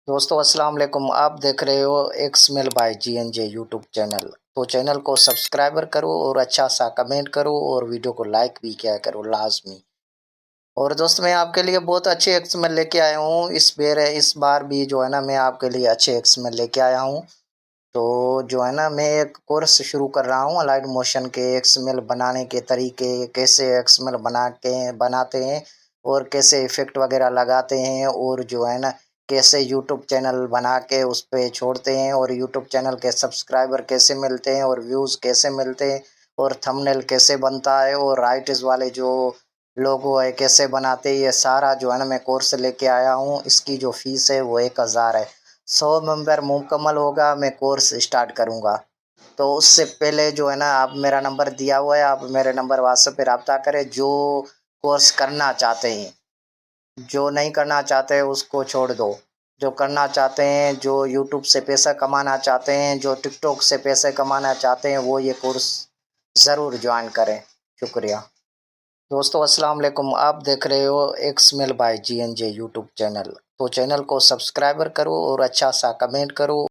दोस्तों अस्सलाम वालेकुम। आप देख रहे हो एक्समेल बाय जीएनजे यूट्यूब चैनल। तो चैनल को सब्सक्राइबर करो और अच्छा सा कमेंट करो और वीडियो को लाइक भी किया करो लाजमी। और दोस्त मैं आपके लिए बहुत अच्छे एक्समेल लेके आया हूँ। इस बार भी जो है ना मैं आपके लिए अच्छे एक्समेल लेके आया हूँ। तो जो है ना मैं एक कोर्स शुरू कर रहा हूँ अलाइट मोशन के एक्सएमएल बनाने के तरीके, कैसे एक्सएमएल बनाते हैं और कैसे इफेक्ट वगैरह लगाते हैं, और जो है ना कैसे यूट्यूब चैनल बना के उस पे छोड़ते हैं, और यूट्यूब चैनल के सब्सक्राइबर कैसे मिलते हैं और व्यूज़ कैसे मिलते हैं, और थंबनेल कैसे बनता है, और राइटर्स वाले जो लोगो है कैसे बनाते हैं। ये सारा जो है ना मैं कोर्स लेके आया हूँ। इसकी जो फीस है वो 1000 है। 100 मेंबर मुकम्मल होगा मैं कोर्स स्टार्ट करूँगा। तो उससे पहले जो है ना आप मेरा नंबर दिया हुआ है, आप मेरे नंबर व्हाट्सएप पे रब्ता करें। जो कोर्स करना चाहते हैं, जो नहीं करना चाहते उसको छोड़ दो। जो करना चाहते हैं, जो यूट्यूब से पैसा कमाना चाहते हैं, जो टिकटॉक से पैसे कमाना चाहते हैं, वो ये कोर्स ज़रूर ज्वाइन करें। शुक्रिया दोस्तों, अस्सलाम वालेकुम। आप देख रहे हो एक्समेल बाय जीएनजे यूट्यूब चैनल। तो चैनल को सब्सक्राइबर करो और अच्छा सा कमेंट करो।